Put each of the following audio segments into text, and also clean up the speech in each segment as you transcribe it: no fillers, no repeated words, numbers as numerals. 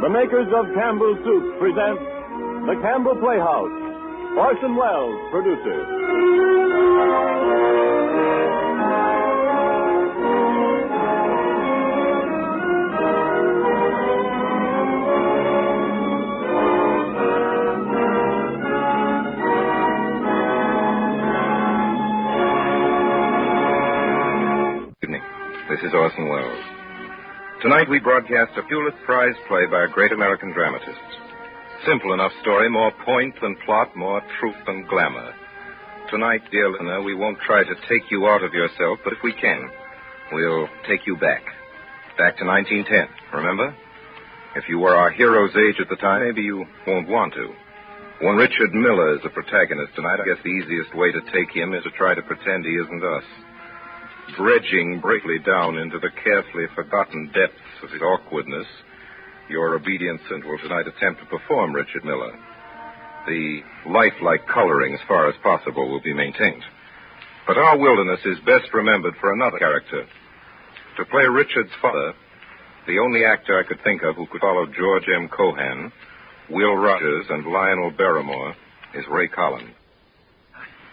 The makers of Campbell Soup present the Campbell Playhouse. Orson Welles, producer. This is Orson Welles. Tonight we broadcast a Pulitzer Prize play by a great American dramatist. Simple enough story, more point than plot, more truth than glamour. Tonight, dear listener, we won't try to take you out of yourself, but if we can, we'll take you back. Back to 1910, remember? If you were our hero's age at the time, maybe you won't want to. When Richard Miller is the protagonist tonight, I guess the easiest way to take him is to try to pretend he isn't us. Dredging briefly down into the carefully forgotten depths of his awkwardness, your obedient and will tonight attempt to perform Richard Miller. The lifelike coloring, as far as possible, will be maintained. But our wilderness is best remembered for another character. To play Richard's father, the only actor I could think of who could follow George M. Cohan, Will Rogers, and Lionel Barrymore is Ray Collins.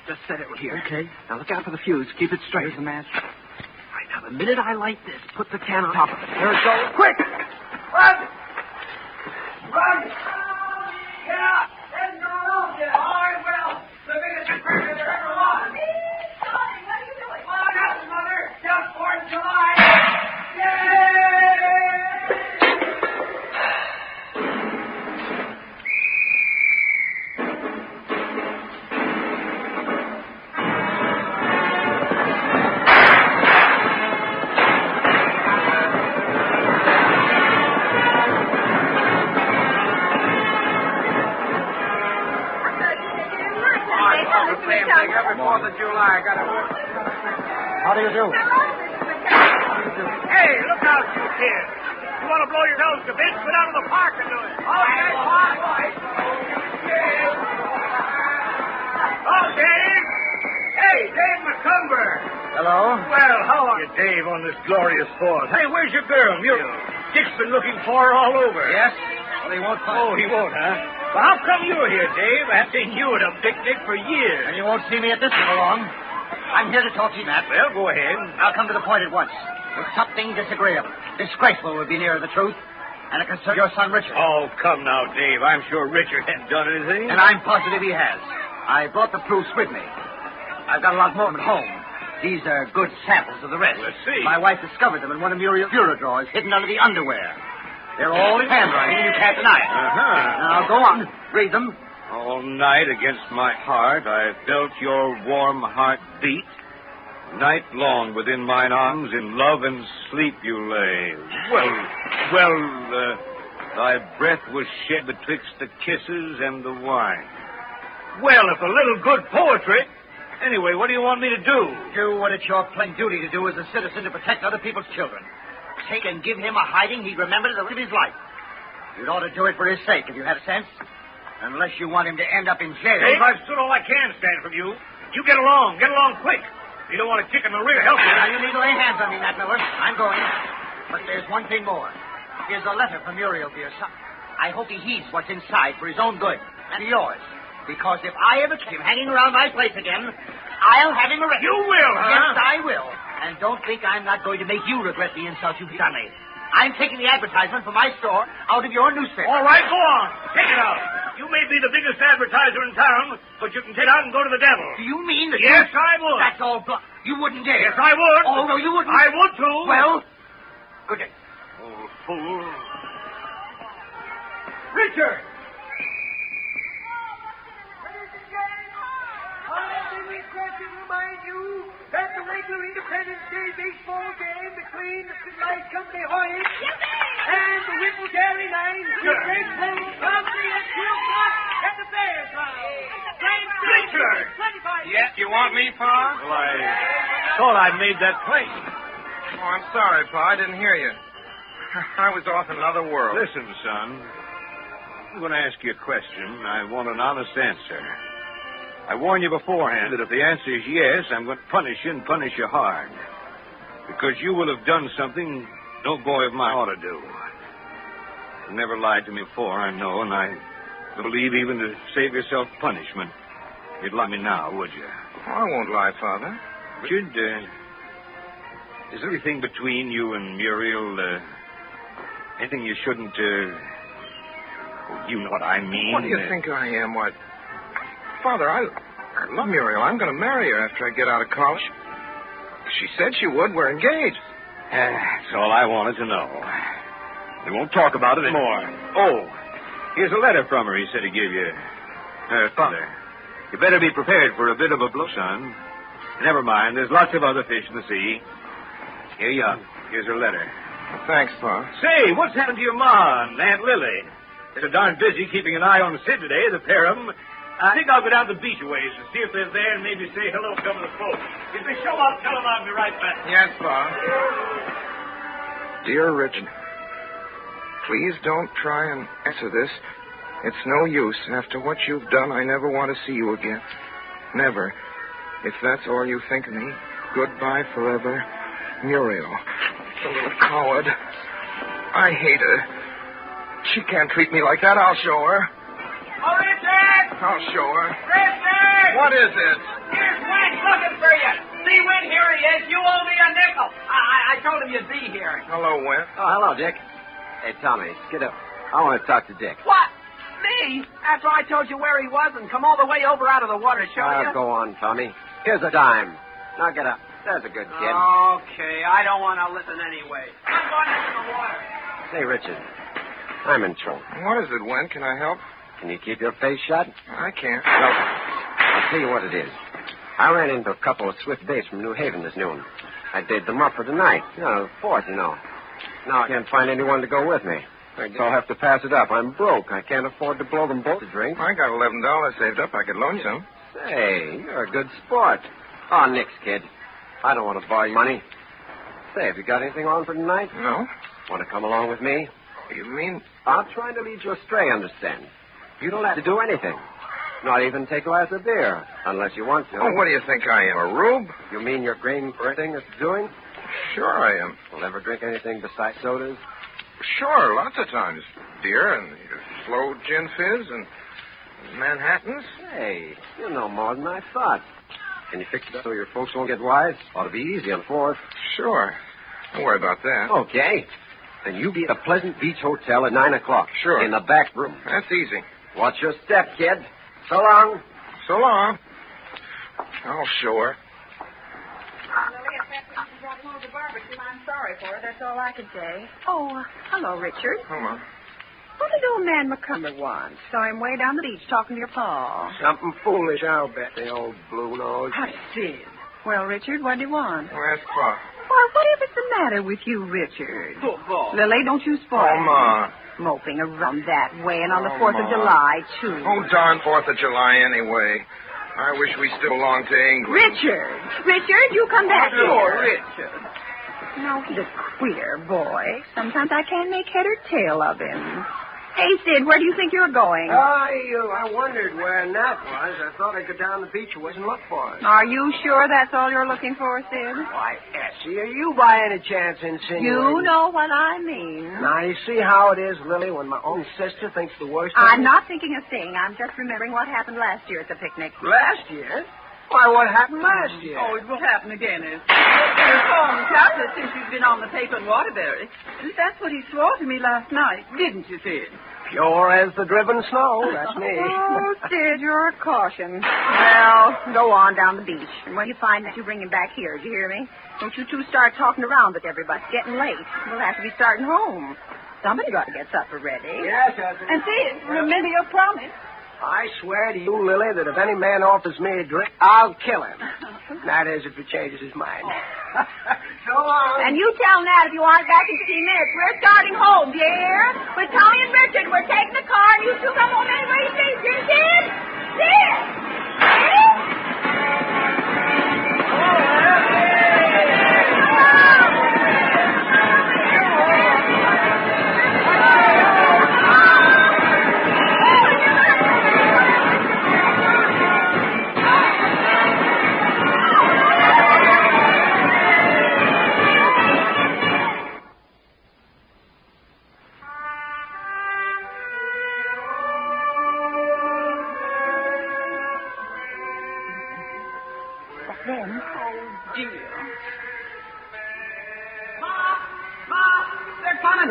Just set it here. Okay. Now look out for the fuse. Keep it straight. There's the match. Right, now the minute I light this, put the can on top of it. There it goes. Quick! Run! Run! Get out! There's no room yet. All right, well, the biggest critter there ever was. Sonny, what are you doing? Oh, nothing, Mother. Just 4th of July. Yay! Before the July, got it. How do you do? Hey, look out, you kids. You want to blow your nose to bits? Go down to the park and do it. Okay, boy. Oh, Dave. Hey, Dave McCumber. Hello? Well, how are you, Dave, on this glorious 4th? Hey, where's your girl? Dick's been looking for her all over. Yes? Well, he won't find. Oh, he won't, huh? Well, how come you're here, Dave? I haven't seen you at a picnic for years. And you won't see me at this one long. I'm here to talk to you, Matt. Well, go ahead. I'll come to the point at once. It's something disagreeable. Disgraceful would be nearer the truth. And it concerns your son, Richard. Oh, come now, Dave. I'm sure Richard hasn't done anything. And I'm positive he has. I brought the proofs with me. I've got a lot more at home. These are good samples of the rest. Let's see. My wife discovered them in one of Muriel's bureau drawers, hidden under the underwear. They're all in handwriting, and you can't deny it. Now, go on. Read them. All night against my heart I felt your warm heart beat. Night long within mine arms in love and sleep you lay. Well, thy breath was shed betwixt the kisses and the wine. Well, if a little good poetry. Anyway, what do you want me to do? Do what it's your plain duty to do as a citizen to protect other people's children. Take and give him a hiding he'd remember the rest of his life. You'd ought to do it for his sake if you had a sense. Unless you want him to end up in jail. Dave, I've stood all I can stand from you. You get along quick. You don't want to kick in the rear. Help me. Now, you need to lay hands on me, Matt Miller. I'm going. But there's one thing more. Here's a letter from Muriel to your son. I hope he heeds what's inside for his own good and yours. Because if I ever catch him hanging around my place again, I'll have him arrested. You will, huh? Yes, I will. And don't think I'm not going to make you regret the insult you've done me. I'm taking the advertisement for my store out of your newspaper. All right, go on. Take it out. You may be the biggest advertiser in town, but you can get out and go to the devil. Do you mean that? Yes, I would. That's all bluff. You wouldn't dare. Yes, I would. Oh, no, you wouldn't. I would, too. Well, good day. Oh, fool. Richard! To remind you that the regular Independence Day baseball game between the Light Company Hornets and the Whipple Dairy Line will take place promptly at 2 o'clock at the Bears House. Richard! Yeah, you want me, Pa? Well, I thought I made that plain. Oh, I'm sorry, Pa. I didn't hear you. I was off in another world. Listen, son. I'm going to ask you a question. I want an honest answer. I warn you beforehand that if the answer is yes, I'm going to punish you and punish you hard. Because you will have done something no boy of mine ought to do. You've never lied to me before, I know, and I believe even to save yourself punishment, you'd lie me now, would you? Oh, I won't lie, Father. Richard, is there anything between you and Muriel, anything you shouldn't, you know what I mean? What do you think I am? What? Father, I love Muriel. I'm going to marry her after I get out of college. She said she would. We're engaged. That's all I wanted to know. We won't talk about it anymore. Oh, here's a letter from her he said he gave you. Father, you better be prepared for a bit of a blow, son. Never mind. There's lots of other fish in the sea. Here you are. Here's her letter. Well, thanks, Pa. Say, what's happened to your ma and Aunt Lily? They're darn busy keeping an eye on Sid today, the pair of them. I think I'll go down the beach a ways and see if they're there and maybe say hello to some of the folks. If they show up, tell them I'll be right back. Yes, Pa. Dear Richard, please don't try and answer this. It's no use. After what you've done, I never want to see you again. Never. If that's all you think of me, goodbye forever. Muriel. The little coward. I hate her. She can't treat me like that. I'll show her. Oh, Richard! I'll show her. Richard! What is it? Here's Win looking for you. See, Win, here he is. You owe me a nickel. I told him you'd be here. Hello, Win. Oh, hello, Dick. Hey, Tommy, get up. I want to talk to Dick. What? Me? After I told you where he was and come all the way over out of the water to show you? Go on, Tommy. Here's a dime. Now get up. There's a good kid. Okay, I don't want to listen anyway. I'm going into the water. Say, Richard, I'm in trouble. What is it, Win? Can I help? Can you keep your face shut? I can't. No. I'll tell you what it is. I ran into a couple of swift dates from New Haven this noon. I did them up for tonight. The 4th, you know. Now I can't find anyone to go with me. I guess I'll have to pass it up. I'm broke. I can't afford to blow them both a drink. I got $11 saved up. I could loan you some. Say, you're a good sport. Oh, nix, kid. I don't want to borrow your money. Say, have you got anything on for tonight? No. Want to come along with me? You mean? I'm trying to lead you astray, understand? You don't have to do anything. Not even take a glass of beer, unless you want to. Oh, what do you think I am, a rube? You mean you're green for anything that's doing? Sure I am. You'll never drink anything besides sodas? Sure, lots of times. Beer and slow gin fizz and Manhattans. Hey, you know more than I thought. Can you fix it up so your folks won't get wise? Ought to be easy on the 4th. Sure. Don't worry about that. Okay. Then you be at the Pleasant Beach Hotel at 9 o'clock. Sure. In the back room. That's easy. Watch your step, kid. So long. So long. I'll show her. Lily, if that person brought home the barbecue, I'm sorry for her. That's all I can say. Oh, hello, Richard. Hello. What did old man McCumber want? Saw him way down the beach talking to your pa. Something foolish, I'll bet, the old blue nose. I did. Well, Richard, what do you want? Well, ask Pa. Why, whatever's the matter with you, Richard? Football. Lily, don't you spoil Oh, Ma. moping around that way and on the Oh, 4th of Ma. July, too. Oh, darn 4th of July anyway. I wish we still belonged to England. Richard, you come back here. Richard. No, he's a queer boy. Sometimes I can't make head or tail of him. Hey, Sid, where do you think you're going? I wondered where Nat was. I thought I'd go down the beach a ways and look for it. Are you sure that's all you're looking for, Sid? Why, Essie, are you by any chance insinuating? You know what I mean. Now, you see how it is, Lily, when my own sister thinks the worst of I'm me? not thinking of seeing. I'm just remembering what happened last year at the picnic. Last year? Why, what happened last year? Oh, it will happen again, There's Tom Chaplet since you've been on the paper in Waterbury. That's what he swore to me last night, didn't you, Sid? Pure as the driven snow. That's me. Oh, Sid, you're a caution. Well, go on down the beach. And when you find that, you bring him back here. Do you hear me? Don't you two start talking around with everybody. It's getting late. We'll have to be starting home. Somebody got to get supper ready. Yes, Essie. And Sid, remember your promise. I swear to you, Lily, that if any man offers me a drink, I'll kill him. That is, if he changes his mind. So long. And you tell Nat if you want back in 15 minutes. We're starting home, do you hear? With Tommy and Richard. We're taking the car, and you two come home anyway you see. You Sid? Sid?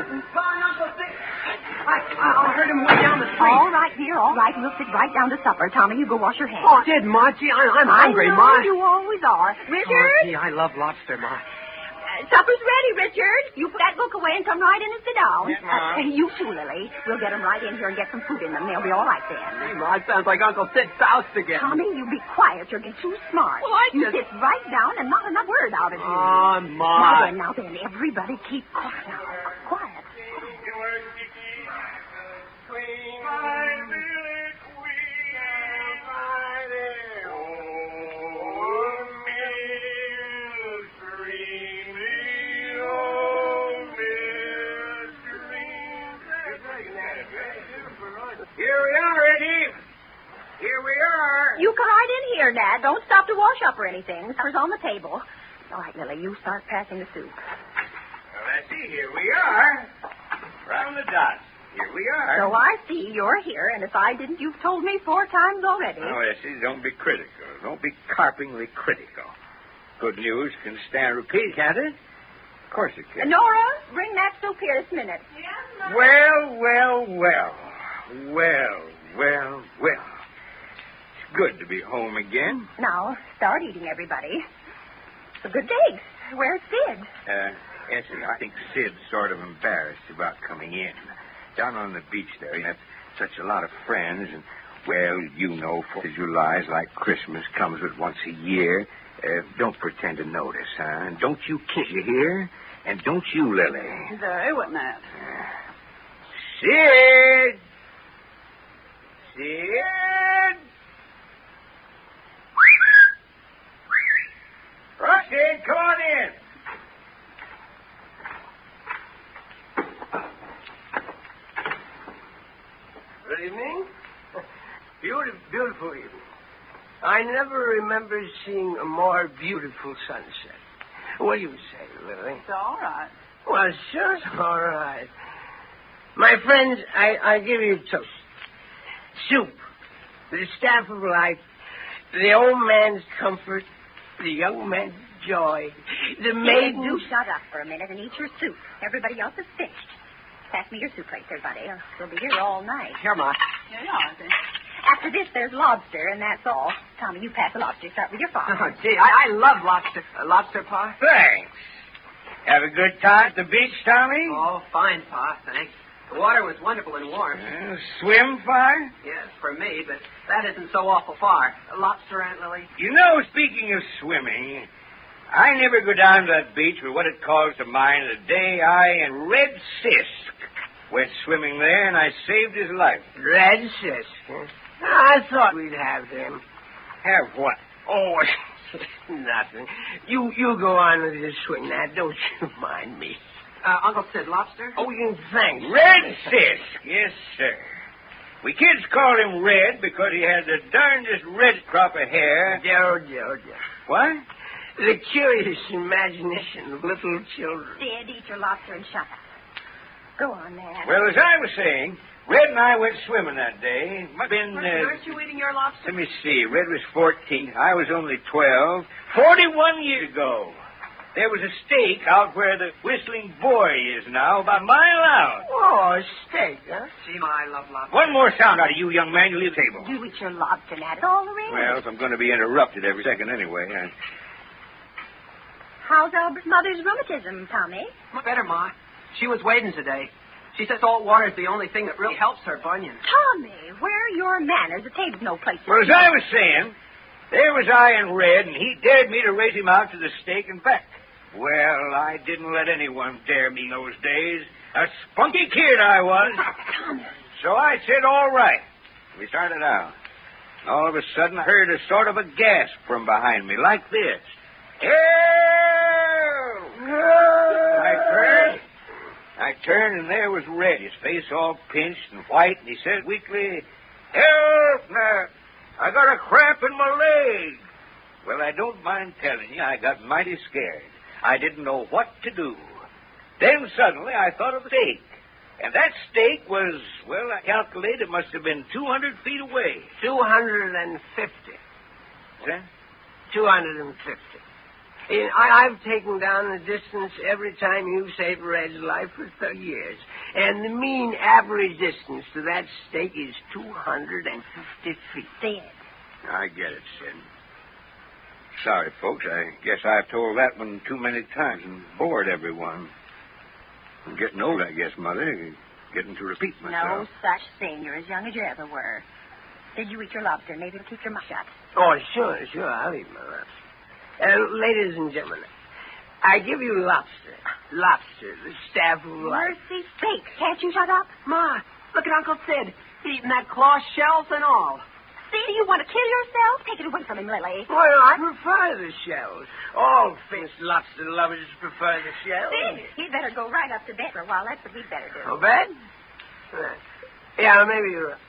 on? I heard him way down the street. All right, dear, all right. We'll sit right down to supper. Tommy, you go wash your hands. Oh, Sid, Ma. Gee, I'm hungry, I know, Ma. you always are. Richard? Oh, gee, I love lobster, Ma. Supper's ready, Richard. You put that book away and come right in and sit down. Yes, Ma. You too, Lily. We'll get them right in here and get some food in them. They'll be all right then. Hey, Ma, it sounds like Uncle Sid's soused again. Tommy, you be quiet. You're getting too smart. Well, You sit right down and not another word out of you. Oh, Ma. Now then, everybody keep quiet now. Quiet. Here we are, Eddie. Here we are. You come right in here, Dad. Don't stop to wash up or anything. Supper's on the table. All right, Lily, you start passing the soup. Well, I see. Here we are. Round the dot. Here we are. So I see you're here, and if I didn't, you've told me 4 times already. Oh, Essie, don't be critical. Don't be carpingly critical. Good news can stand repeat, can't it? Of course it can. Nora, bring that soup here this minute. Well, well, well. Well, well, well. It's good to be home again. Now, start eating, everybody. For good sakes, where's Sid? Essie, I think Sid's sort of embarrassed about coming in. Down on the beach there, he had such a lot of friends, and, well, you know, 4th of July's like Christmas, comes but once a year. Don't pretend to notice, huh? And don't you kiss, you hear? And don't you, Lily. Very well, Nat. Sid! Sid! Sid, come on in. Good evening. Beautiful evening. I never remember seeing a more beautiful sunset. What do you say, Lily? It's all right. Well, sure, it's all right. My friends, I give you a toast. Soup, the staff of life, the old man's comfort, the young man's joy, the maiden... Do shut up for a minute and eat your soup. Everybody else is finished. Pass me your soup plates, everybody. We'll be here all night. Here, Ma. Here you are, then. After this, there's lobster, and that's all. Tommy, you pass the lobster. Start with your father. Oh, gee, I love lobster. Lobster, Pa? Thanks. Have a good time at the beach, Tommy? Oh, fine, Pa, thanks. The water was wonderful and warm. Swim far? Yes, for me, but that isn't so awful far. Lobster, Aunt Lily? You know, speaking of swimming, I never go down to that beach with what it calls to mind the day I and Red Sisk went swimming there, and I saved his life. Red Sisk, huh? I thought we'd have them. Have what? Oh, nothing. You go on with your swing, Nat. Don't you mind me. Uncle Sid, lobster? Oh, thanks. Red Sisk, yes, sir. We kids called him Red because he had the darndest red crop of hair. Joe. What? The curious imagination of little children. Sid, eat your lobster and shut up. Go on, Dad. Well, as I was saying, Red and I went swimming that day. Might have been, Aren't you eating your lobster? let me see. Red was 14. I was only 12. 41 years ago. There was a stake out where the Whistling Boy is now, about a mile out. Oh, a steak, huh? Gee, Ma, I love lobster. One more sound out of you, young man, you leave the table. You eat your lobster, Nat. It's all the rage. Well, if I'm going to be interrupted every second anyway. How's Albert's mother's rheumatism, Tommy? Better, Ma. She was wading today. She says salt water is the only thing that really helps her bunion. Tommy, where are your manners? The table's no place to Well, as I was saying, there was I and Red, and he dared me to race him out to the stake and back. Well, I didn't let anyone dare me those days. A spunky kid I was. So I said, all right. We started out. And all of a sudden, I heard a sort of a gasp from behind me, like this. Help! I turned, and there was Red, his face all pinched and white, and he said weakly, help, Nat. I got a cramp in my leg. Well, I don't mind telling you, I got mighty scared. I didn't know what to do. Then suddenly I thought of the stake. And that stake was, well, I calculate it must have been 200 feet away. 250. Is that? 250. I've taken down the distance every time you saved Red's life for 30 years. And the mean average distance to that stake is 250 feet. Dead. I get it, Sid. Sorry, folks. I guess I've told that one too many times and bored everyone. I'm getting old, I guess, Mother. Getting to repeat myself. No such thing. You're as young as you ever were. Did you eat your lobster? Maybe it'll keep your mouth shut. Oh, sure. I'll eat my lobster. Ladies and gentlemen, I give you lobster. Lobster, the staff of life. Mercy sakes. Can't you shut up? Ma, look at Uncle Sid. Eating that claw shells and all. See, you want to kill yourself? Take it away from him, Lily. Well, I prefer the shells. All famous lobster lovers prefer the shells. Sid, he'd better go right up to bed for a while. That's what he'd better do. Oh, bed? Yeah, maybe you're right.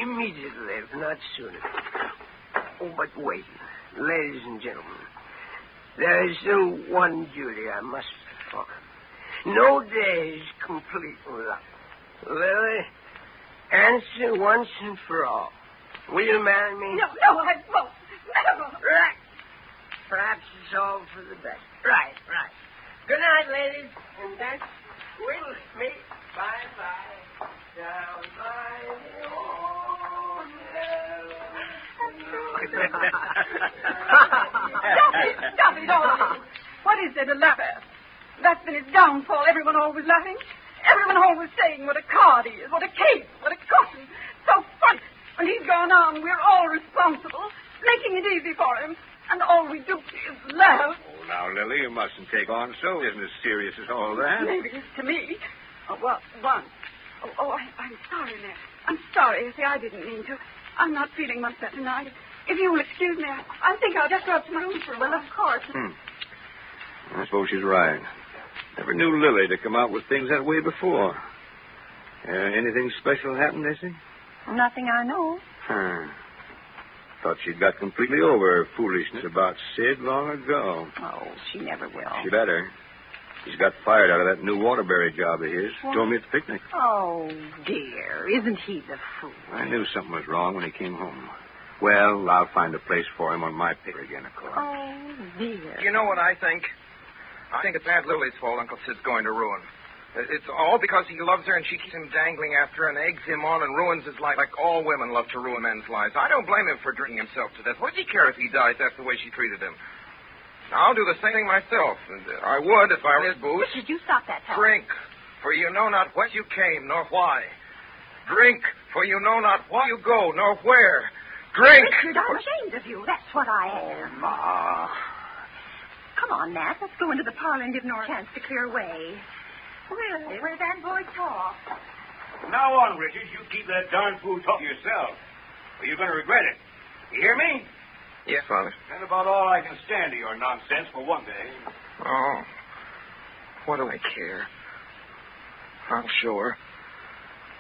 Immediately, if not sooner. Oh, but wait. Ladies and gentlemen, there is still one duty I must perform. No day is complete without Lily, answer once and for all. Will you marry me? No, I won't. Never. Right. Perhaps it's all for the best. Right. Good night, ladies. And then we'll meet bye-bye down by the old Stop it all. What is there to laugh at? That's been his downfall. Everyone always laughing. Everyone always saying what a card he is, what a case, what a caution. So funny. When he's gone on, we're all responsible, making it easy for him. And all we do is laugh. Oh, now, Lily, you mustn't take on so. It isn't as serious as all that. Maybe it's to me. Oh, well, once. I'm sorry, Ned. I'm sorry. You see, I didn't mean to. I'm not feeling much better tonight. If you will excuse me, I think I'll just go up to my room for a while. Of course. I suppose she's right. Never knew Lily to come out with things that way before. Anything special happened, Essie? Nothing I know. Thought she'd got completely over her foolishness about Sid long ago. Oh, she never will. She better. He's got fired out of that new Waterbury job of his. What? Told me at the picnic. Oh, dear. Isn't he the fool? I knew something was wrong when he came home. Well, I'll find a place for him on my paper again, of course. Oh, dear. You know what I think? I think it's Aunt Lily's fault Uncle Sid's going to ruin. It's all because he loves her and she keeps him dangling after her and eggs him on and ruins his life like all women love to ruin men's lives. I don't blame him for drinking himself to death. What does he care if he dies after the way she treated him? I'll do the same thing myself. And I would if I were his booze. Richard, you stop that talk. Drink, for you know not whence you came, nor why. Drink, for you know not why you go, nor where. Drink! Richard, I'm ashamed of you. That's what I am. Ma. Come on, Nat. Let's go into the parlor and give Nora a chance to clear away. Really? Where's that boy talk? Now on, Richard. You keep that darn fool talk to yourself, or you're going to regret it. You hear me? Yes, Father. That's about all I can stand of your nonsense for one day. Oh, what do I care? I'll show her.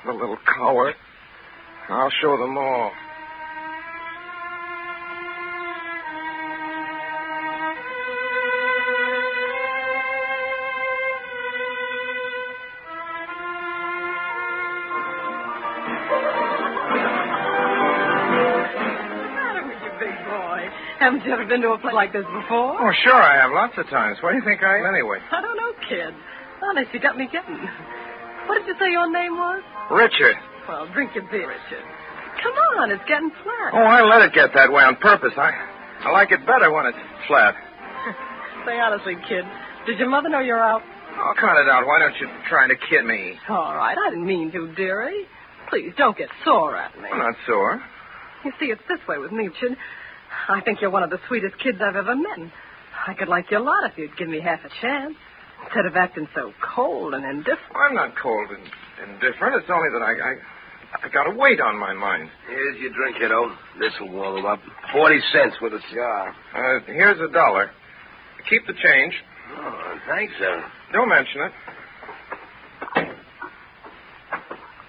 The little coward. I'll show them all. Haven't you ever been to a place like this before? Oh, sure I have. Lots of times. What do you think I am anyway? I don't know, kid. Honest, you got me kidding. What did you say your name was? Richard. Well, drink your beer, Richard. Come on, it's getting flat. Oh, I let it get that way on purpose. I like it better when it's flat. Say honestly, kid, did your mother know you're out? Oh, cut it out. Why don't you try to kid me? All right, I didn't mean to, dearie. Please, don't get sore at me. I'm not sore. You see, it's this way with me, Richard. I think you're one of the sweetest kids I've ever met. I could like you a lot if you'd give me half a chance. Instead of acting so cold and indifferent. I'm not cold and indifferent. It's only that I got a weight on my mind. Here's your drink, kiddo. This will warm him up. 40 cents with a cigar. Here's $1. Keep the change. Oh, thanks, sir. Don't mention it.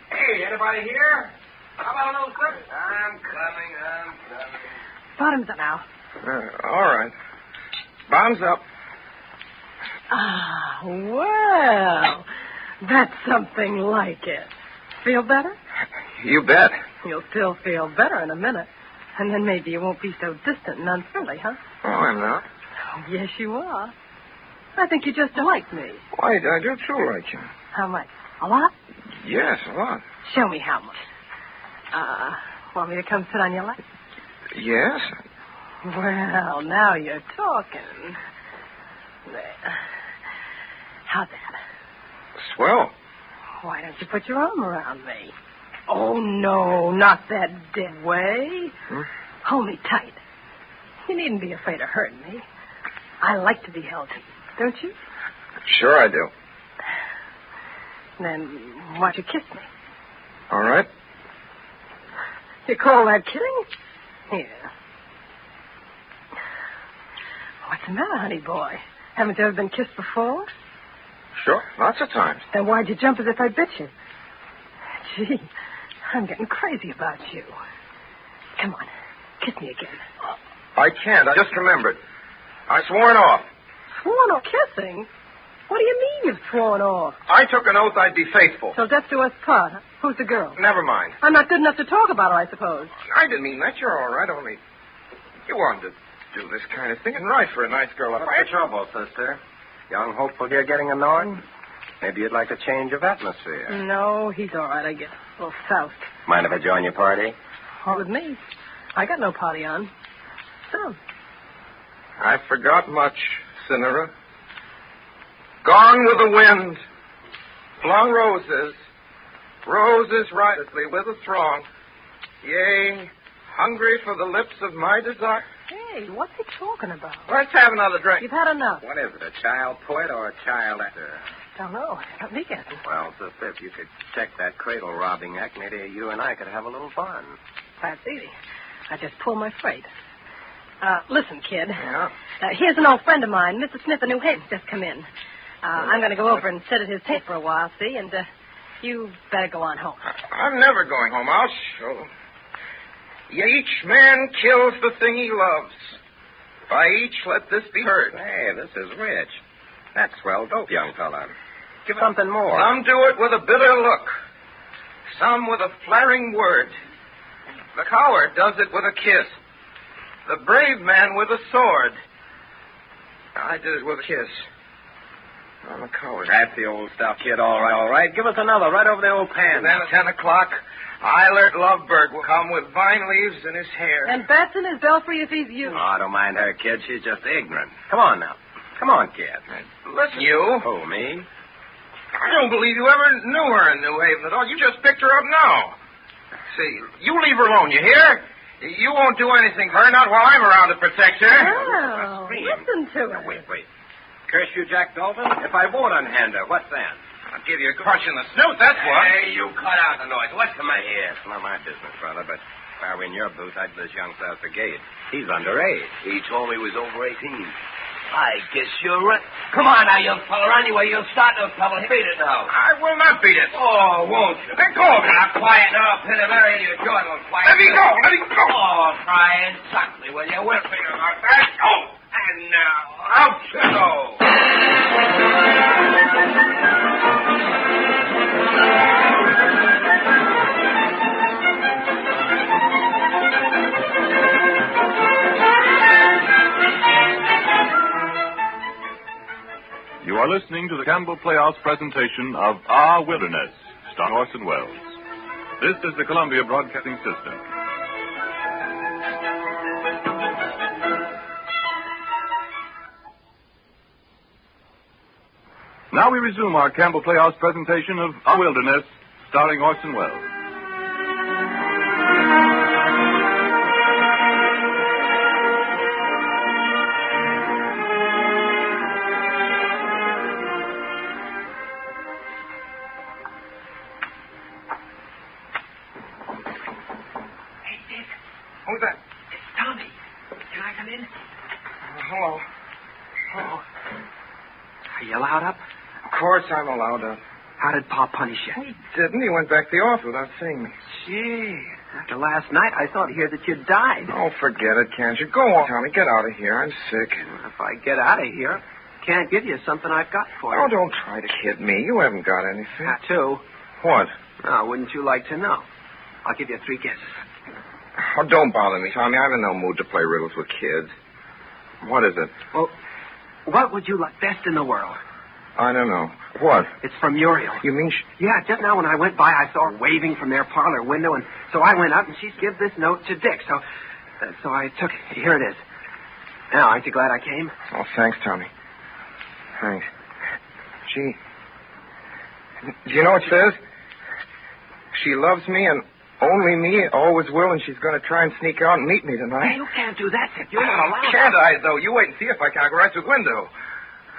Hey, anybody here? How about a little quick? I'm coming. Bottoms up now. All right. Bottoms up. Ah, well, that's something like it. Feel better? You bet. You'll still feel better in a minute. And then maybe you won't be so distant and unfriendly, huh? Oh, I'm not. Oh, yes, you are. I think you just don't like me. Why, I do too like you. How much? A lot? Yes, a lot. Show me how much. Want me to come sit on your lap? Yes? Well, now you're talking. There. How's that? Swell. Why don't you put your arm around me? Oh, no, not that dead way. Hold me tight. You needn't be afraid of hurting me. I like to be held, don't you? Sure I do. Then why don't you kiss me? All right. You call that kidding? Here. What's the matter, honey boy? Haven't you ever been kissed before? Sure, lots of times. Then why'd you jump as if I bit you? Gee, I'm getting crazy about you. Come on, kiss me again. I can't. I just remembered. I sworn off. Sworn off kissing? What do you mean you've sworn off? I took an oath I'd be faithful. So death do us part. Who's the girl? Never mind. I'm not good enough to talk about her, I suppose. I didn't mean that. You're all right, only you wanted to do this kind of thing and right for a nice girl. What's the trouble, sister? Young hopeful here getting annoyed? Maybe you'd like a change of atmosphere. No, he's all right, I guess. A little soused. Mind if I join your party? All with me. I got no party on. So. I forgot much, Cinera. Gone with the wind, flung roses, roses riotously with a throng. Yea, hungry for the lips of my desire. Hey, what's he talking about? Let's have another drink. You've had enough. What is it, a child poet or a child actor? Don't know. Let me guess. Well, sister, if you could check that cradle robbing act, maybe you and I could have a little fun. That's easy. I just pull my freight. Listen, kid. Yeah? Here's an old friend of mine, Mr. Smith of New Haven's just come in. I'm going to go over and sit at his tape for a while, see, and you better go on home. I'm never going home. I'll show. Each man kills the thing he loves. By each, let this be heard. Hey, this is rich. That's swell dope, young fella. Give something more. Some do it with a bitter look. Some with a flaring word. The coward does it with a kiss. The brave man with a sword. I did it with a kiss. I'm a coward. That's the old stuff, kid. All right, all right. Give us another right over the old pan. And then at 10 o'clock, Eilert Lovberg will come with vine leaves in his hair. And bats in his belfry if he's you. Oh, don't mind her, kid. She's just ignorant. Come on now. Come on, kid. Listen, you. Who, me? I don't believe you ever knew her in New Haven at all. You just picked her up now. See, you leave her alone, you hear? You won't do anything for her, not while I'm around to protect her. Oh, listen to her. Wait. Curse you, Jack Dalton. If I won't unhand her, what then? I'll give you a punch in the snoot, that's what. Hey, you cut out the noise. What's the matter? Yes, not my business, brother, but if I were in your booth, I'd this young South Brigade. He's underage. He told me he was over 18. I guess you're right. Come on now, young fella. Anyway, you'll start no trouble. Beat it now. I will not beat it. Oh, won't you? Let go of it. Now, quiet now. Pin him area to your joint. Quiet. Let me go. Let me go. Oh, try and suck me, will you? We'll figure out that. Oh, and now, out you go. You are listening to the Campbell Playhouse presentation of Our Wilderness, starring Orson Welles. This is the Columbia Broadcasting System. Now we resume our Campbell Playhouse presentation of Our Wilderness, starring Orson Welles. Who's that? It's Tommy. Can I come in? Hello. Are you allowed up? Of course I'm allowed up. How did Pa punish you? He didn't. He went back to the office without seeing me. Gee, after last night, I thought he heard that you died. Oh, forget it, can't you? Go on, Tommy. Get out of here. I'm sick. If I get out of here, can't give you something I've got for you. Oh, don't try to kid me. You haven't got anything. Tattoo. What? Now, wouldn't you like to know? I'll give you 3 guesses. Oh, don't bother me, Tommy. I'm in no mood to play riddles with kids. What is it? Well, What would you like best in the world? I don't know. What? It's from Muriel. You mean Yeah, just now when I went by, I saw her waving from their parlor window, and so I went up, and she's give this note to Dick. So I took it. Here it is. Now, aren't you glad I came? Oh, thanks, Tommy. Thanks. Gee. Do you know what it says? She loves me and only me, always will, and she's going to try and sneak out and meet me tonight. You can't do that, Dick. You're not allowed. Can't I, though? You wait and see if I can. I'll go right through the window.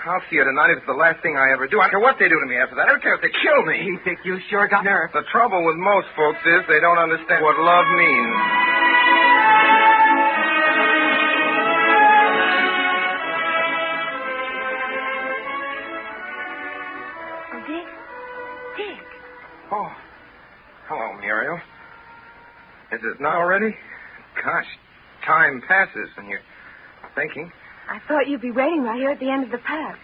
I'll see her tonight if it's the last thing I ever do. I don't care what they do to me after that. I don't care if they kill me. Gee, Dick, you sure got nerve. The trouble with most folks is they don't understand what love means. Oh, Dick. Dick. Oh. Hello, Muriel. Is it now already? Gosh, time passes when you're thinking. I thought you'd be waiting right here at the end of the path.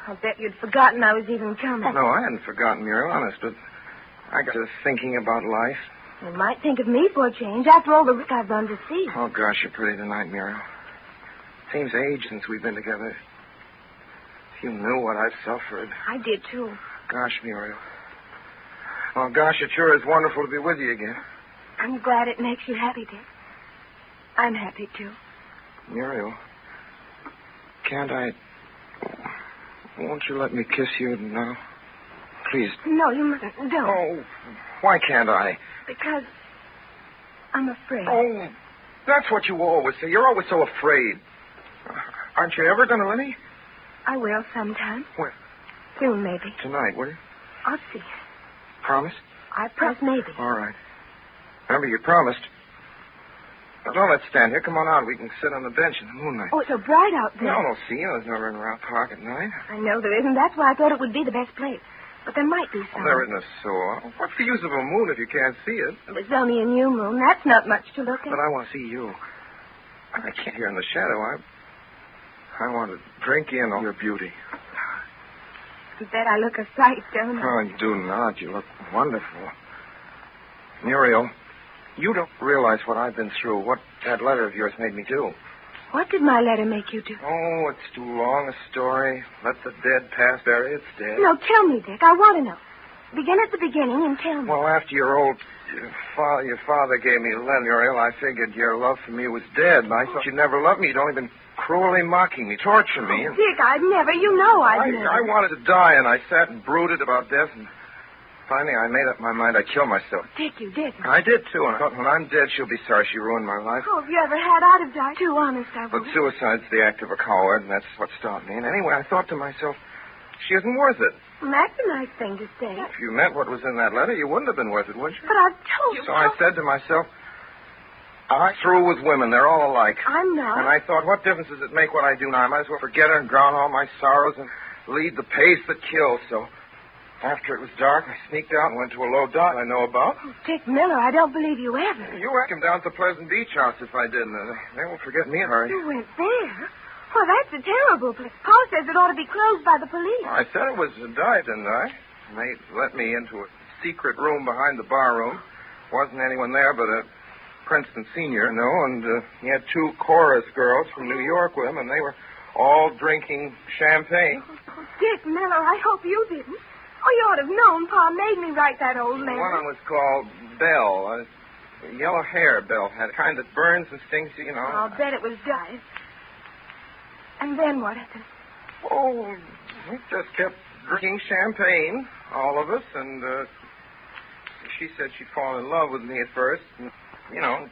I'll bet you'd forgotten I was even coming. Oh, no, I hadn't forgotten, Muriel, honest, but I got to thinking about life. You might think of me for a change after all the risk I've run to see. Oh, gosh, you're pretty tonight, Muriel. Seems age since we've been together. If you knew what I've suffered. I did, too. Gosh, Muriel. Oh, gosh, it sure is wonderful to be with you again. I'm glad it makes you happy, Dick. I'm happy, too. Muriel, can't I... Won't you let me kiss you now? Please. No, you mustn't. Don't. Oh, why can't I? Because I'm afraid. Oh, that's what you always say. You're always so afraid. Aren't you ever going to let me? I will sometime. When? Soon, maybe. Tonight, will you? I'll see. Promise? I promise maybe. All right. Remember, you promised. Now, don't let's stand here. Come on out. We can sit on the bench in the moonlight. Oh, it's so bright out there. No, see you. There's no run around park at night. I know there isn't. That's why I thought it would be the best place. But there might be some. Well, there isn't a soul. What's the use of a moon if you can't see it? There's only a new moon. That's not much to look at. But I want to see you. I can't here in the shadow. I want to drink in all your beauty. I bet I look a sight, don't I? Oh, you do not. You look wonderful. Muriel, you don't realize what I've been through, what that letter of yours made me do. What did my letter make you do? Oh, it's too long a story. Let the dead past bury its dead. No, tell me, Dick. I want to know. Begin at the beginning and tell me. Well, after your father gave me the letter, Muriel, I figured your love for me was dead, and I thought you'd never love me. You'd only been cruelly mocking me, torturing me. Oh, Dick, I've never. You know I've never. I wanted to die, and I sat and brooded about death, and finally I made up my mind I'd kill myself. Dick, you didn't. I did, too, and I thought when I'm dead, she'll be sorry she ruined my life. Oh, if you ever had, I'd have died, too, honest, I would. But suicide's the act of a coward, and that's what stopped me. And anyway, I thought to myself, she isn't worth it. Well, that's a nice thing to say. If you meant what was in that letter, you wouldn't have been worth it, would you? But I've told you. So I said to myself, I'm through with women. They're all alike. I'm not. And I thought, what difference does it make what I do now? I might as well forget her and drown all my sorrows and lead the pace that kills. So after it was dark, I sneaked out and went to a low dock I know about. Oh, Dick Miller, I don't believe you ever. You whack him down at the Pleasant Beach House if I didn't. They won't forget me in a hurry. You went there? Well, that's a terrible place. Paul says it ought to be closed by the police. Well, I said it was a dive, didn't I? And they let me into a secret room behind the bar room. Wasn't anyone there but a Princeton senior, and he had two chorus girls from New York with him, and they were all drinking champagne. Oh, Dick Miller, I hope you didn't. Oh, you ought to have known Pa made me write that old letter. One of them was called Belle. Yellow hair, Belle had. A kind that burns and stings you, you know. I'll bet it was dive. And then what happened? Oh, we just kept drinking champagne, all of us, and she said she'd fallen in love with me at first. And, you know,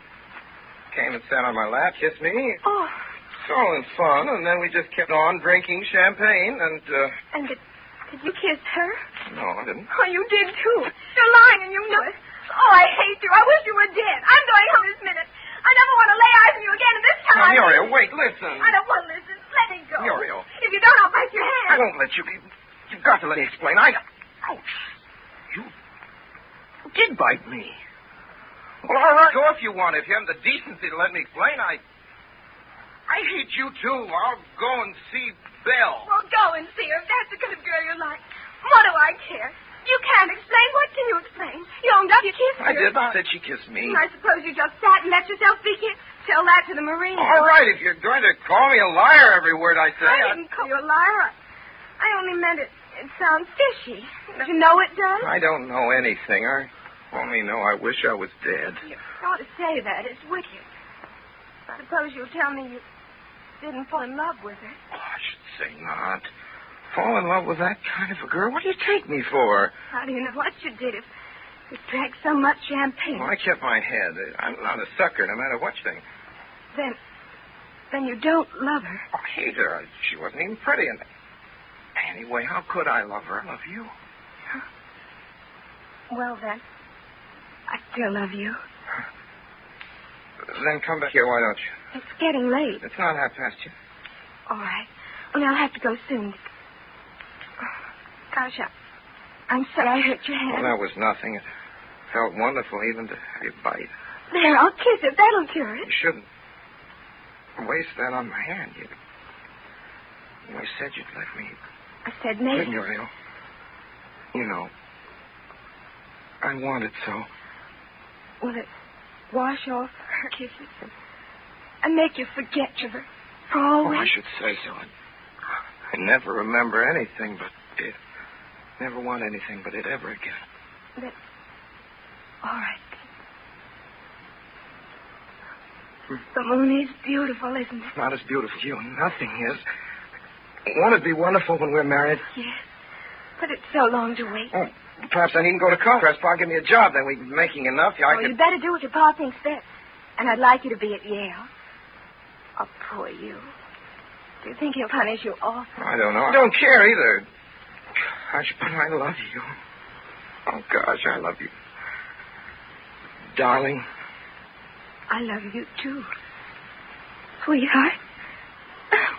came and sat on my lap, kissed me. Oh. It's all in fun, and then we just kept on drinking champagne, and... And did you kiss her? No, I didn't. Oh, you did, too. You're lying, and you know it. Oh, I hate you. I wish you were dead. I'm going home this minute. I never want to lay eyes on you again, and this time... Now, Muriel, wait, listen. I don't want to listen. Let me go. Muriel. If you don't, I'll bite your hand. I won't let you. You've got to let me explain. Ouch. You did bite me. Well, all right. Go if you want. If you haven't the decency to let me explain, I hate you, too. I'll go and see Belle. Well, go and see her. If that's the kind of girl you like. What do I care? You can't explain. What can you explain? You don't thought you kissed her. I did not. Said she kissed me. I suppose you just sat and let yourself be kissed. Tell that to the Marine. All right, if you're going to call me a liar every word I say. I didn't call you a liar. I only meant it sounds fishy. Don't you know it does? I don't know anything. I only know I wish I was dead. You ought to say that. It's wicked. I suppose you'll tell me you didn't fall in love with her. Oh, I should say not. Fall in love with that kind of a girl? What do you take me for? How do you know what you did if you drank so much champagne? Well, I kept my head. I'm not a sucker, no matter what you think. Then you don't love her. I hate her. She wasn't even pretty. And anyway, how could I love her? I love you. Well, then, I still love you. Then come back here, why don't you? It's getting late. It's not 2:30. All right. Only I'll have to go soon. Gosh, I'm sorry I hurt your hand. Well, that was nothing. It felt wonderful even to have you bite. There, I'll kiss it. That'll cure it. You shouldn't waste that on my hand. You said you'd let me. I said maybe. Muriel, you know, I wanted so. Will it wash off her kisses and make you forget you for always? Oh, I should say so. I never remember anything but it. Never want anything but it ever again. Then, all right. The moon is beautiful, isn't it? Not as beautiful as you. Nothing is. Won't it be wonderful when we're married? Yes. But it's so long to wait. Oh, perhaps I needn't go to college. Pa, give me a job. Then we'd be making enough. You'd better do what your pa thinks best. And I'd like you to be at Yale. Oh, poor you. Do you think he'll punish you awful? I don't know. I don't care either. Gosh, but I love you. Oh, gosh, I love you. Darling. I love you, too. Sweetheart.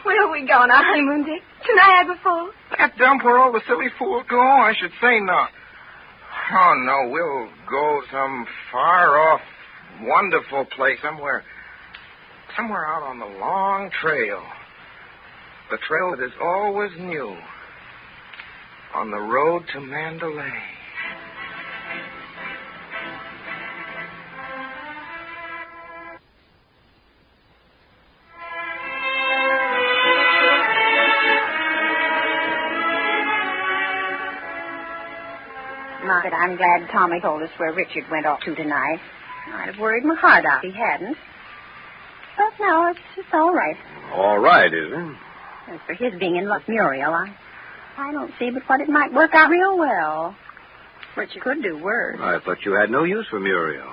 Where are we going on honeymoon, Dick? To Niagara Falls? That dump where all the silly fools go? I should say not. Oh, no, we'll go some far-off, wonderful place. Somewhere out on the long trail. The trail that is always new. On the road to Mandalay. But I'm glad Tommy told us where Richard went off to tonight. I'd have worried my heart out if he hadn't. But no, it's all right. All right, is it? As for his being in love with Muriel, I don't see but what it might work out real well. Richard could do worse. I thought you had no use for Muriel.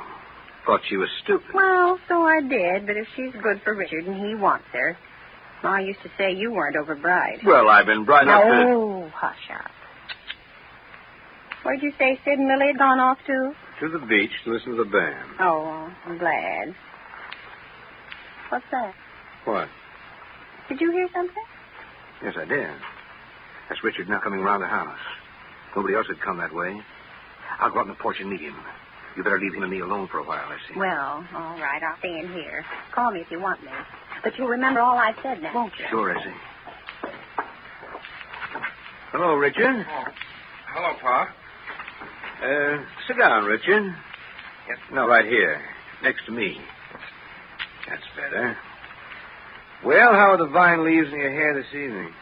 Thought she was stupid. Well, so I did, but if she's good for Richard and he wants her, Ma used to say you weren't overbright. Well, I've been bright enough to... Oh, hush up. Where'd you say Sid and Lily had gone off to? To the beach to listen to the band. Oh, I'm glad. What's that? What? Did you hear something? Yes, I did. That's Richard now coming round the house. Nobody else had come that way. I'll go out on the porch and meet him. You better leave him and me alone for a while, I see. Well, all right, I'll stay in here. Call me if you want me. But you'll remember all I said now, won't you? Sure, Essie. Hello, Richard. Oh. Hello, Pa. Sit down, Richard. Yes. No, right here, next to me. That's better. Well, how are the vine leaves in your hair this evening?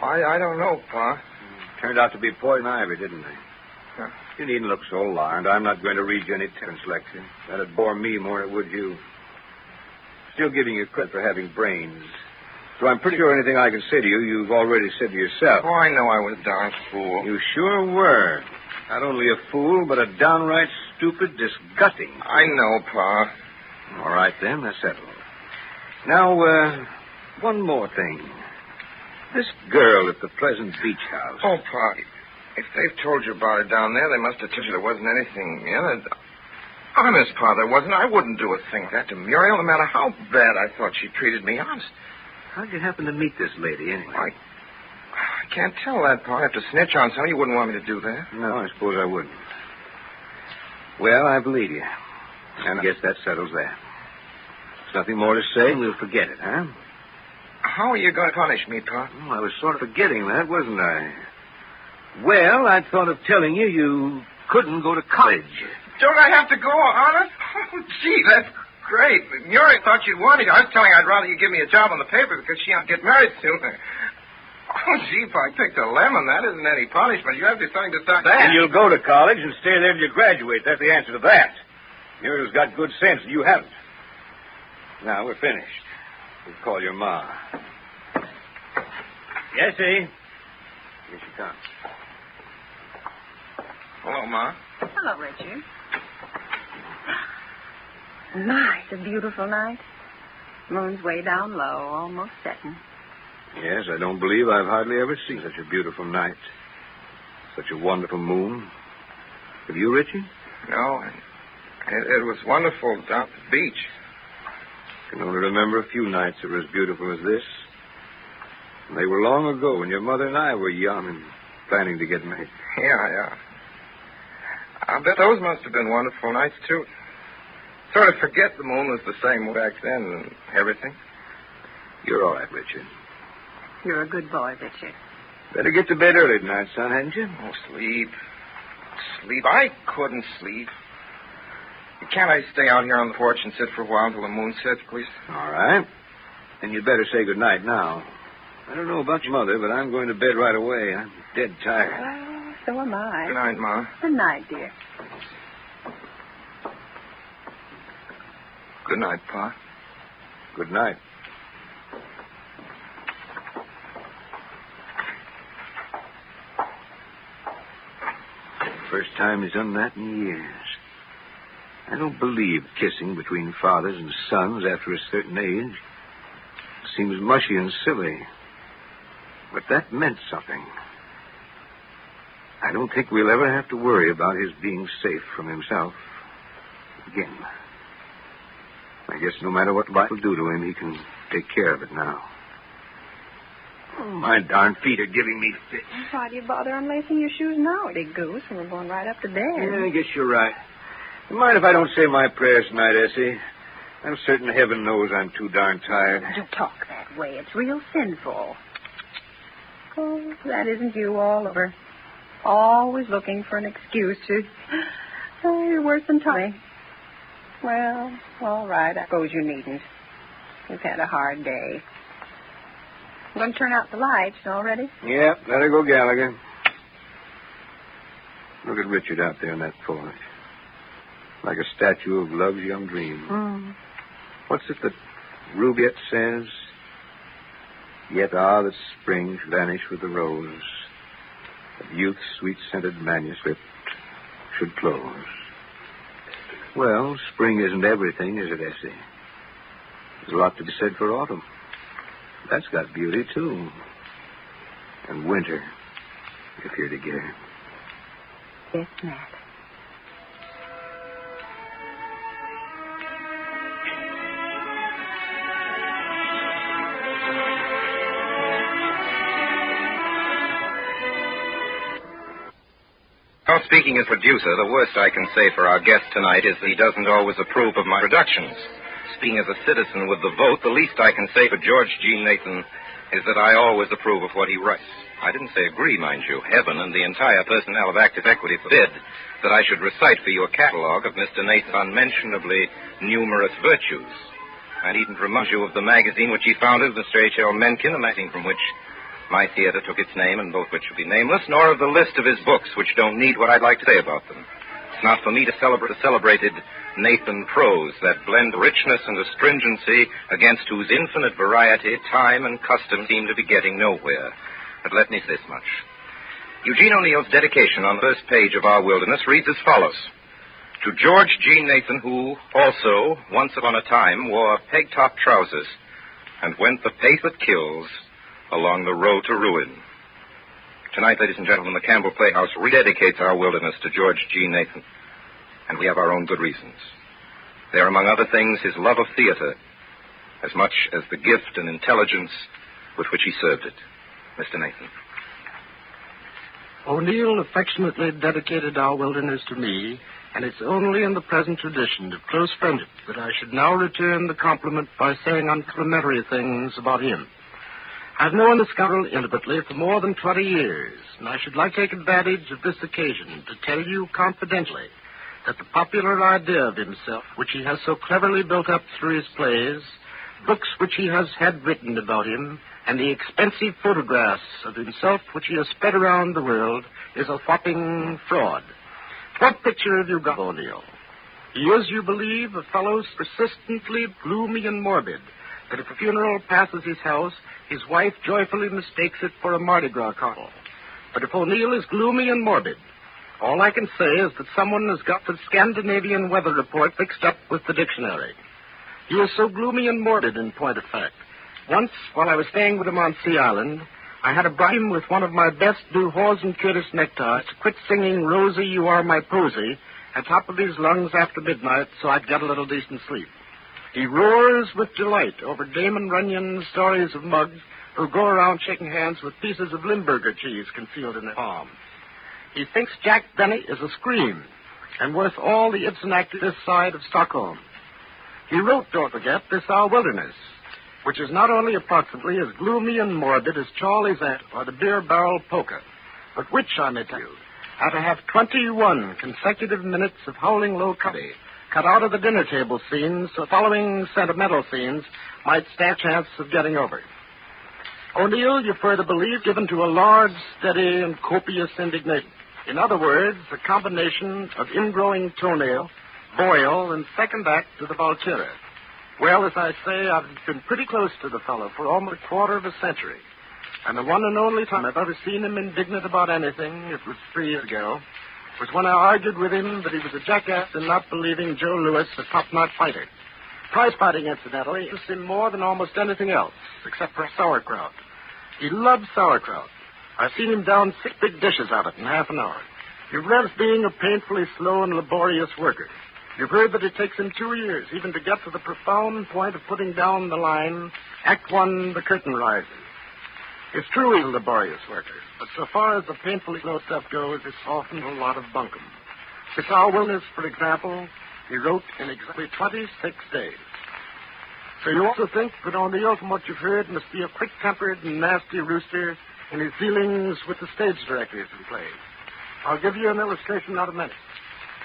I don't know, Pa. Turned out to be poison ivy, didn't they? Huh. You needn't look so alarmed. I'm not going to read you any Terence lecture. That'd bore me more than it would you. Still giving you credit for having brains. So I'm pretty sure anything I can say to you, you've already said to yourself. Oh, I know I was a darn fool. You sure were. Not only a fool, but a downright stupid, disgusting. I know, Pa. All right, then. That's settled. Now, one more thing. This girl at the Pleasant Beach House. Oh, Pa, if they've told you about it down there, they must have told you there wasn't anything in it. Honest, Pa, there wasn't. I wouldn't do a thing like that to Muriel, no matter how bad I thought she treated me. Honest. How'd you happen to meet this lady, anyway? I can't tell that, Pa. I have to snitch on somebody. You wouldn't want me to do that. No, I suppose I wouldn't. Well, I believe you. And I guess that settles that. There's nothing more to say. We'll forget it, huh? How are you going to punish me, Pa? Oh, I was sort of forgetting that, wasn't I? Well, I'd thought of telling you couldn't go to college. Don't I have to go, honest? Oh, gee, that's great. Muriel thought you'd wanted. I was telling her I'd rather you give me a job on the paper because she ought to get married soon. Oh, gee, if I picked a lemon, that isn't any punishment. You have to do something to stop that. And you'll go to college and stay there till you graduate. That's the answer to that. Muriel's got good sense, and you haven't. Now, we're finished. We'll call your ma. Jessie. Here she comes. Hello, Ma. Hello, Richard. Nice, a beautiful night. Moon's way down low, almost setting. Yes, I don't believe I've hardly ever seen such a beautiful night. Such a wonderful moon. Have you, Richie? No, it was wonderful down at the beach. I can only remember a few nights that were as beautiful as this. And they were long ago when your mother and I were young and planning to get married. Yeah. I bet those must have been wonderful nights, too. Sort of forget the moon was the same back then and everything. You're all right, Richard. You're a good boy, Richard. Better get to bed early tonight, son, hadn't you? Oh, sleep. I couldn't sleep. Can't I stay out here on the porch and sit for a while until the moon sets, please? All right. Then you'd better say good night now. I don't know about your mother, but I'm going to bed right away. I'm dead tired. Oh, so am I. Good night, Ma. Good night, dear. Good night, Pa. Good night. First time he's done that in years. I don't believe kissing between fathers and sons after a certain age. It seems mushy and silly. But that meant something. I don't think we'll ever have to worry about his being safe from himself again. I guess no matter what life will do to him, he can take care of it now. Oh, my darn feet are giving me fits. Why do you bother unlacing your shoes now, big goose, when we're going right up to bed? Yeah, I guess you're right. You mind if I don't say my prayers tonight, Essie? I'm certain heaven knows I'm too darn tired. Don't talk that way. It's real sinful. Oh, that isn't you all over. Always looking for an excuse to... Oh, you're worse than Tommy. Well, all right. I suppose you needn't. You've had a hard day. I'm going to turn out the lights already. Yeah, let her go, Gallagher. Look at Richard out there on that porch. Like a statue of love's young dream. Mm. What's it that Rubaiyat says? Yet that spring should vanish with the rose, that youth's sweet-scented manuscript should close. Well, spring isn't everything, is it, Essie? There's a lot to be said for autumn. That's got beauty, too. And winter, if you're to get her. Yes, Matt. Well, speaking as producer, the worst I can say for our guest tonight is that he doesn't always approve of my productions. Speaking as a citizen with the vote, the least I can say for George G. Nathan is that I always approve of what he writes. I didn't say agree, mind you. Heaven and the entire personnel of Active Equity forbid that I should recite for you a catalog of Mr. Nathan's unmentionably numerous virtues. I needn't remind you of the magazine which he founded, Mr. H.L. Mencken, a magazine from which my theater took its name, and both which should be nameless, nor of the list of his books, which don't need what I'd like to say about them. It's not for me to celebrate the celebrated Nathan prose, that blend richness and astringency against whose infinite variety time and custom seem to be getting nowhere. But let me say this much. Eugene O'Neill's dedication on the first page of Our Wilderness reads as follows. To George G. Nathan, who also, once upon a time, wore peg-top trousers and went the pace that kills along the road to ruin. Tonight, ladies and gentlemen, the Campbell Playhouse rededicates Our Wilderness to George G. Nathan. And we have our own good reasons. They are, among other things, his love of theater, as much as the gift and intelligence with which he served it. Mr. Nathan. O'Neill affectionately dedicated Our Wilderness to me, and it's only in the present tradition of close friendship that I should now return the compliment by saying uncomplimentary things about him. I've known the scoundrel intimately for more than 20 years, and I should like to take advantage of this occasion to tell you confidentially that the popular idea of himself, which he has so cleverly built up through his plays, books which he has had written about him, and the expensive photographs of himself which he has spread around the world, is a whopping fraud. What picture have you got, O'Neill? He is, you believe, a fellow persistently gloomy and morbid, that if a funeral passes his house, his wife joyfully mistakes it for a Mardi Gras carnival. But if O'Neill is gloomy and morbid, all I can say is that someone has got the Scandinavian weather report mixed up with the dictionary. He is so gloomy and morbid in point of fact. Once, while I was staying with him on Sea Island, I had to bribe him with one of my best new Hawes and Curtis neckties to quit singing Rosie, You Are My Posy at top of his lungs after midnight so I'd get a little decent sleep. He roars with delight over Damon Runyon's stories of mugs who go around shaking hands with pieces of Limburger cheese concealed in their palms. He thinks Jack Benny is a scream and worth all the Ibsen actors this side of Stockholm. He wrote, don't forget, This Our Wilderness, which is not only approximately as gloomy and morbid as Charlie's Aunt or the Beer Barrel Polka, but which, I may tell you, had to have 21 consecutive minutes of howling low comedy cut out of the dinner table scenes so following sentimental scenes might stand a chance of getting over. O'Neill, you further believe, given to a large, steady, and copious indignation. In other words, a combination of ingrowing toenail, boil, and second act to the Volterra. Well, as I say, I've been pretty close to the fellow for almost a quarter of a century. And the one and only time I've ever seen him indignant about anything, it was 3 years ago, was when I argued with him that he was a jackass in not believing Joe Louis a top-notch fighter. Prize fighting, incidentally, interests him more than almost anything else, except for sauerkraut. He loves sauerkraut. I've seen him down 6 big dishes of it in half an hour. You've read of being a painfully slow and laborious worker. You've heard that it takes him 2 years even to get to the profound point of putting down the line, Act 1, the curtain rises. It's true he's a laborious worker, but so far as the painfully slow stuff goes, it's often a lot of bunkum. This Our Wilderness, for example, he wrote in exactly 26 days. So you also think that O'Neill, from what you've heard, must be a quick-tempered and nasty rooster in his dealings with the stage directors and plays. I'll give you an illustration out of many.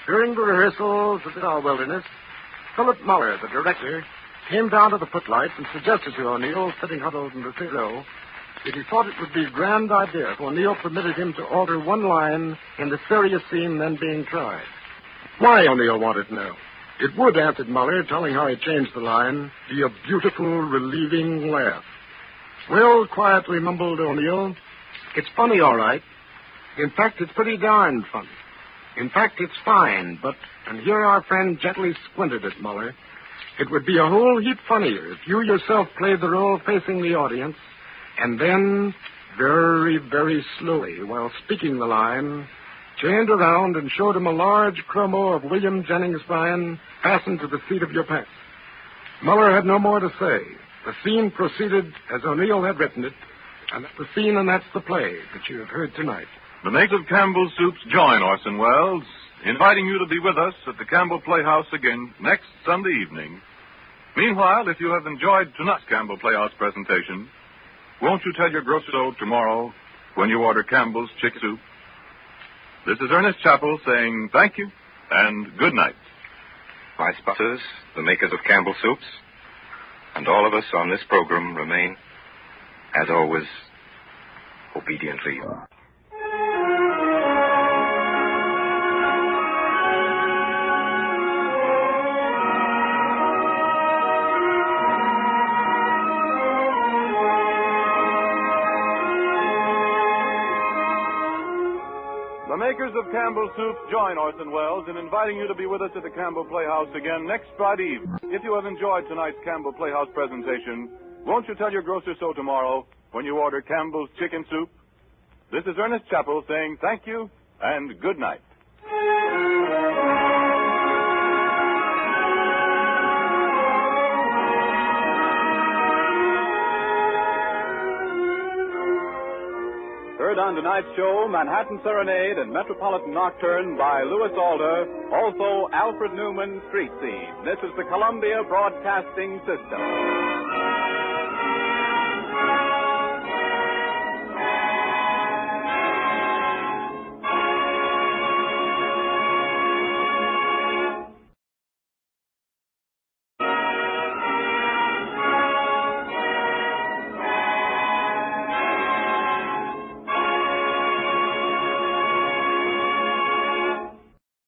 During the rehearsals of This Our Wilderness, Philip Muller, the director, came down to the footlights and suggested to O'Neill, sitting huddled in the third row, that he thought it would be a grand idea if O'Neill permitted him to alter one line in the serious scene then being tried. Why, O'Neill wanted to know. It would, answered Muller, telling how he changed the line, be a beautiful, relieving laugh. Well, quietly mumbled O'Neill, it's funny, all right. In fact, it's pretty darn funny. In fact, it's fine, but, and here our friend gently squinted at Muller, it would be a whole heap funnier if you yourself played the role facing the audience, and then, very, very slowly, while speaking the line, turned around and showed him a large chromo of William Jennings Bryan fastened to the seat of your pants. Muller had no more to say. The scene proceeded as O'Neill had written it, and that's the scene and that's the play that you have heard tonight. The makers of Campbell Soups join Orson Welles, inviting you to be with us at the Campbell Playhouse again next Sunday evening. Meanwhile, if you have enjoyed tonight's Campbell Playhouse presentation, won't you tell your grocer so tomorrow when you order Campbell's Chicken Soup? This is Ernest Chappell saying thank you and good night. My sponsors, the makers of Campbell Soups, and all of us on this program remain, as always, obediently yours. The makers of Campbell Soup join Orson Welles in inviting you to be with us at the Campbell Playhouse again next Friday evening. If you have enjoyed tonight's Campbell Playhouse presentation, won't you tell your grocer so tomorrow when you order Campbell's Chicken Soup? This is Ernest Chappell saying thank you and good night. Heard on tonight's show, Manhattan Serenade and Metropolitan Nocturne by Louis Alder, also Alfred Newman, Street Scene. This is the Columbia Broadcasting System.